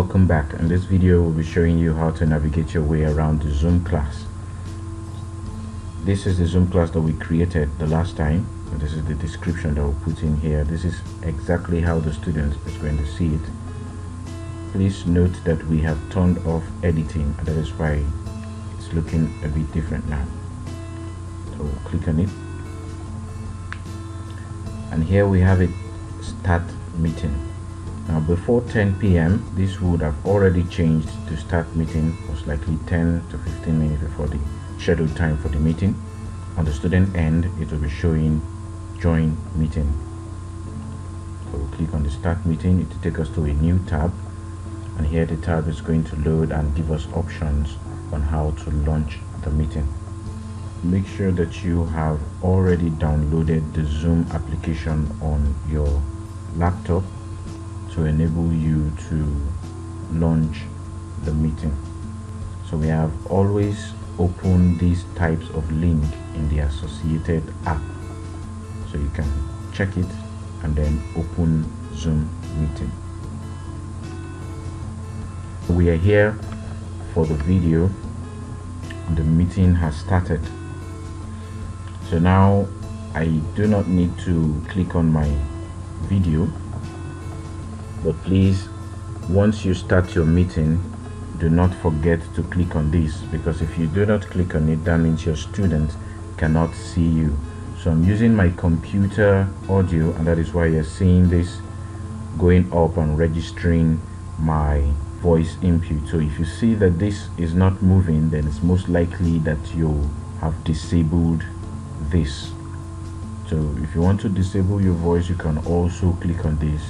Welcome back. In this video we'll be showing you how to navigate your way around the Zoom class. This is the Zoom class that we created the last time, and this is the description that we'll put in here. This is exactly how the student is going to see it. Please note that we have turned off editing, and that is why it's looking a bit different now. So we'll click on it, and here we have it, start meeting. Now before 10 p.m. this would have already changed to start meeting, most likely 10 to 15 minutes before the scheduled time for the meeting. On the student end it will be showing join meeting. So we'll click on the start meeting. It will take us to a new tab, and here the tab is going to load and give us options on how to launch the meeting. Make sure that you have already downloaded the Zoom application on your laptop to enable you to launch the meeting. So we have always opened these types of link in the associated app, so you can check it and then open Zoom meeting. We are here for the video. The meeting has started. So now I do not need to click on my video, but please, once you start your meeting, do not forget to click on this, because if you do not click on it, that means your student cannot see you. So I'm using my computer audio, and that is why you're seeing this going up and registering my voice input. So if you see that this is not moving, then it's most likely that you have disabled this. So if you want to disable your voice, you can also click on this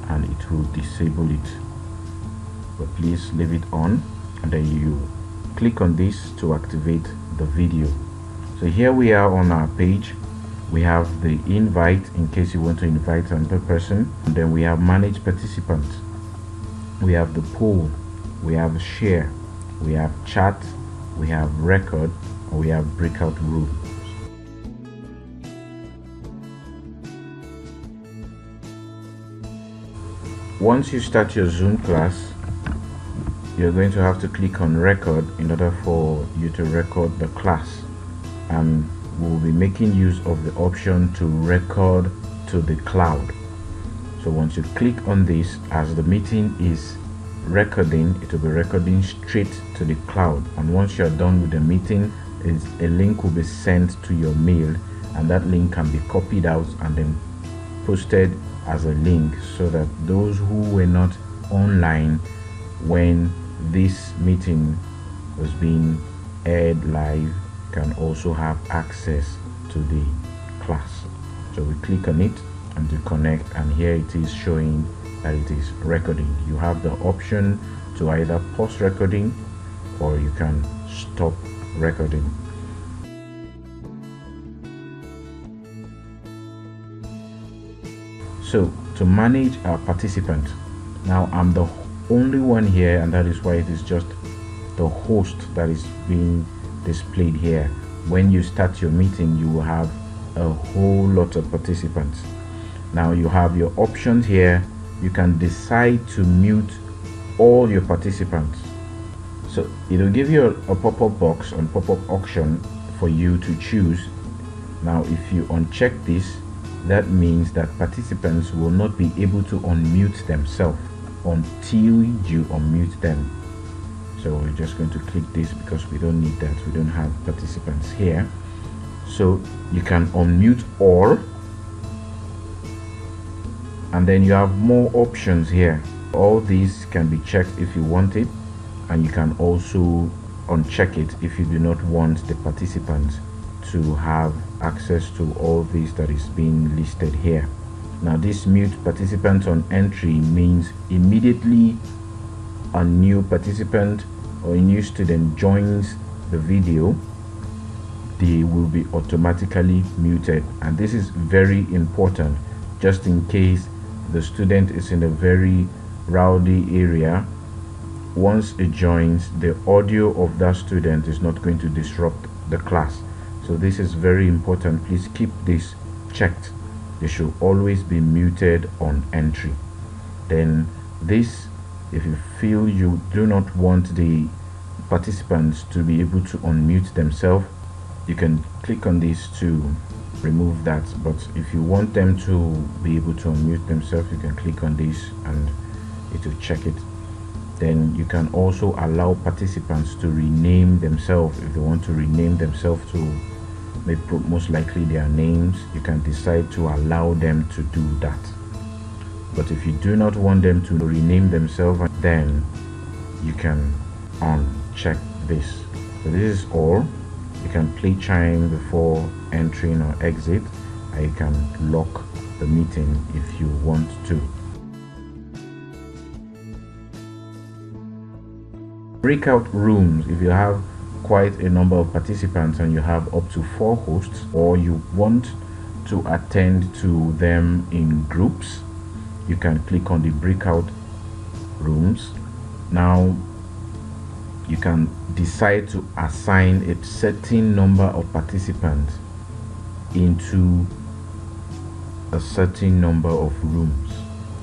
and it will disable it, but please leave it on, and then you click on this to activate the video. So here we are on our page. We have the invite in case you want to invite another person, and then we have manage participants, we have the poll, we have share, we have chat, we have record, and we have breakout room. Once you start your Zoom class, you're going to have to click on record in order for you to record the class, and we'll be making use of the option to record to the cloud. So once you click on this, as the meeting is recording, it will be recording straight to the cloud, and once you're done with the meeting, a link will be sent to your mail, and that link can be copied out and then posted as a link, so that those who were not online when this meeting was being aired live can also have access to the class. So we click on it and to connect, and here it is showing that it is recording. You have the option to either pause recording or you can stop recording. So to manage our participant, now I'm the only one here, and that is why it is just the host that is being displayed here. When you start your meeting, you will have a whole lot of participants. Now you have your options here. You can decide to mute all your participants. So it will give you a pop-up box on pop-up auction for you to choose. Now if you uncheck this, that means that participants will not be able to unmute themselves until you unmute them. So we're just going to click this because we don't need that. We don't have participants here. So you can unmute all, and then you have more options here. All these can be checked if you want it, and you can also uncheck it if you do not want the participants to have access to all these that is being listed here. Now this mute participant on entry means immediately a new participant or a new student joins the video, they will be automatically muted, and this is very important just in case the student is in a very rowdy area. Once it joins, the audio of that student is not going to disrupt the class. So this is very important. Please keep this checked. They should always be muted on entry. Then this If you feel you do not want the participants to be able to unmute themselves, you can click on this to remove that. But if you want them to be able to unmute themselves, you can click on this and it will check it. Then you can also allow participants to rename themselves. If they want to rename themselves to most likely their names, you can decide to allow them to do that. But if you do not want them to rename themselves, then you can uncheck this. So this is all. You can play chime before entering or exit, and you can lock the meeting if you want to. Breakout rooms. If you have quite a number of participants and you have up to 4 hosts, or you want to attend to them in groups, you can click on the breakout rooms. Now you can decide to assign a certain number of participants into a certain number of rooms.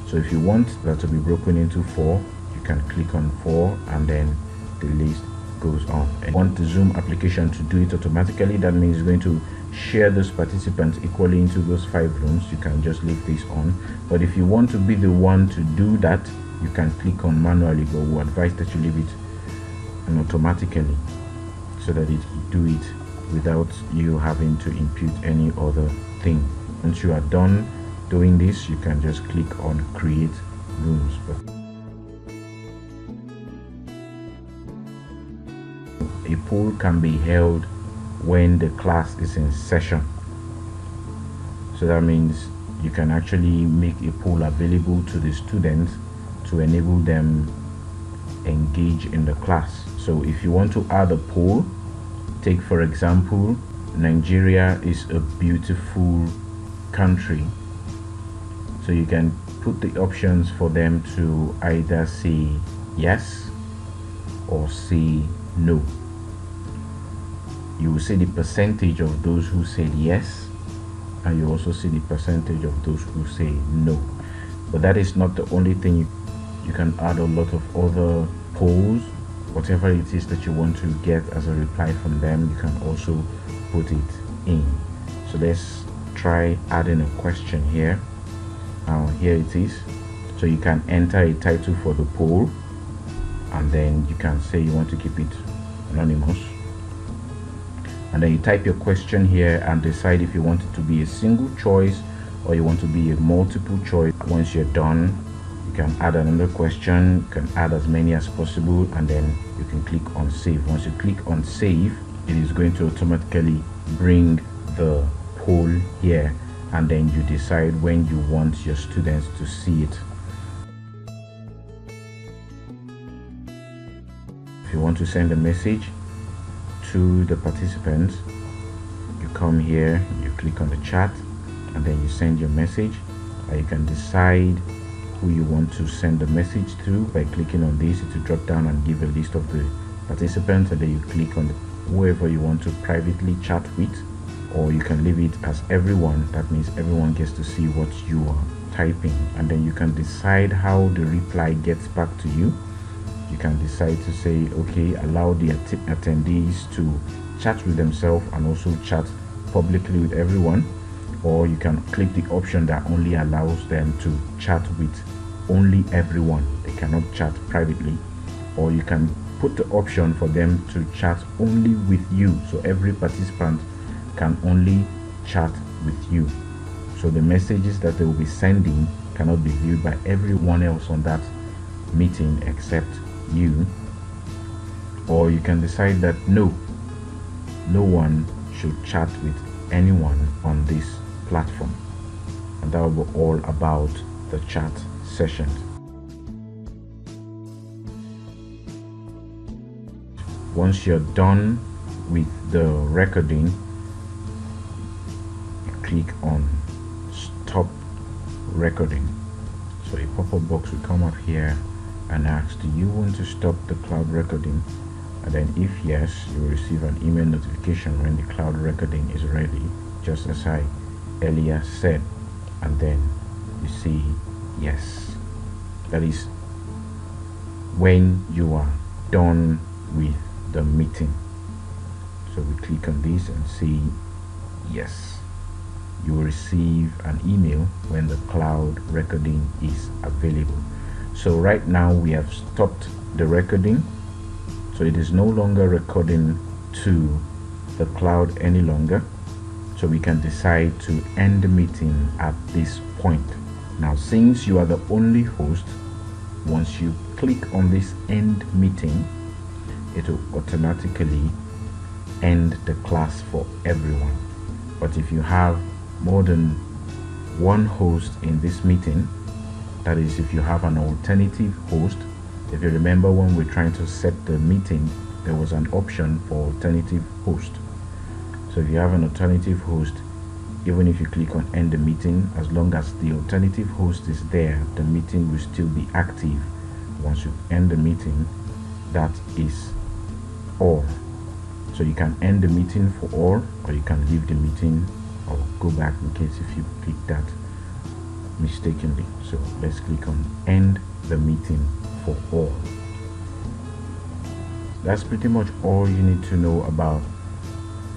So if you want that to be broken into 4, you can click on 4 and then the list goes on. And want the Zoom application to do it automatically, that means it's going to share those participants equally into those 5 rooms. You can just leave this on. But if you want to be the one to do that, you can click on manually, but we advise that you leave it and automatically, so that it will do it without you having to input any other thing. Once you are done doing this, you can just click on create rooms. A poll can be held when the class is in session. So that means you can actually make a poll available to the students to enable them engage in the class. So if you want to add a poll, take for example, Nigeria is a beautiful country. So you can put the options for them to either say yes or say no. You will see the percentage of those who said yes, and you also see the percentage of those who say no. But that is not the only thing. You can add a lot of other polls. Whatever it is that you want to get as a reply from them, you can also put it in. So let's try adding a question here. Now here it is. So you can enter a title for the poll, and then you can say you want to keep it anonymous, and then you type your question here and decide if you want it to be a single choice or you want to be a multiple choice. Once you're done, you can add another question. You can add as many as possible, and then you can click on save. Once you click on save, it is going to automatically bring the poll here, and then you decide when you want your students to see it. If you want to send a message to the participants, you come here, you click on the chat, and then you send your message. And you can decide who you want to send the message to by clicking on this. It will drop down and give a list of the participants, and then you click on whoever you want to privately chat with, or you can leave it as everyone. That means everyone gets to see what you are typing, and then you can decide how the reply gets back to you. You can decide to say, okay, allow the attendees to chat with themselves and also chat publicly with everyone, or you can click the option that only allows them to chat with only everyone. They cannot chat privately, or you can put the option for them to chat only with you, so every participant can only chat with you. So the messages that they will be sending cannot be viewed by everyone else on that meeting except you. Or you can decide that no one should chat with anyone on this platform, and that will be all about the chat sessions. Once you're done with the recording, you click on stop recording. So a pop-up box will come up here and ask, do you want to stop the cloud recording? And then if yes, you will receive an email notification when the cloud recording is ready, just as I earlier said, and then you see yes. That is when you are done with the meeting. So we click on this and see yes, you will receive an email when the cloud recording is available. So right now we have stopped the recording, so it is no longer recording to the cloud any longer. So we can decide to end the meeting at this point. Now, since you are the only host, once you click on this end meeting, it will automatically end the class for everyone. But if you have more than one host in this meeting, that is, if you have an alternative host, if you remember when we're trying to set the meeting, there was an option for alternative host. So if you have an alternative host, even if you click on end the meeting, as long as the alternative host is there, the meeting will still be active. Once you end the meeting, that is all. So you can end the meeting for all, or you can leave the meeting or go back in case if you click that mistakenly. So let's click on end the meeting for all. That's pretty much all you need to know about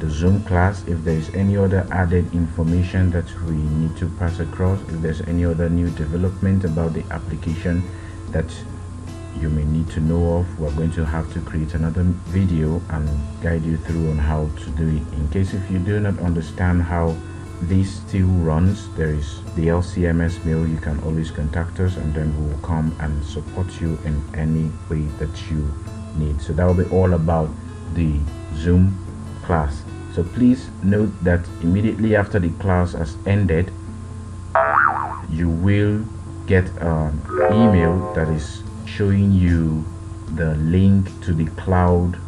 the Zoom class. If there is any other added information that we need to pass across, if there's any other new development about the application that you may need to know of, we're going to have to create another video and guide you through on how to do it. In case if you do not understand how this still runs, there is the LCMS mail. You can always contact us and then we will come and support you in any way that you need. So that will be all about the Zoom class. So please note that immediately after the class has ended, you will get an email that is showing you the link to the cloud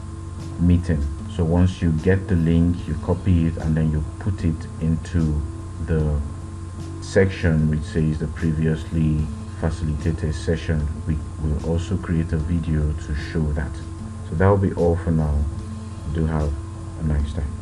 meeting. So once you get the link, you copy it and then you put it into the section which says the previously facilitated session. We will also create a video to show that. So that will be all for now. Do have a nice time.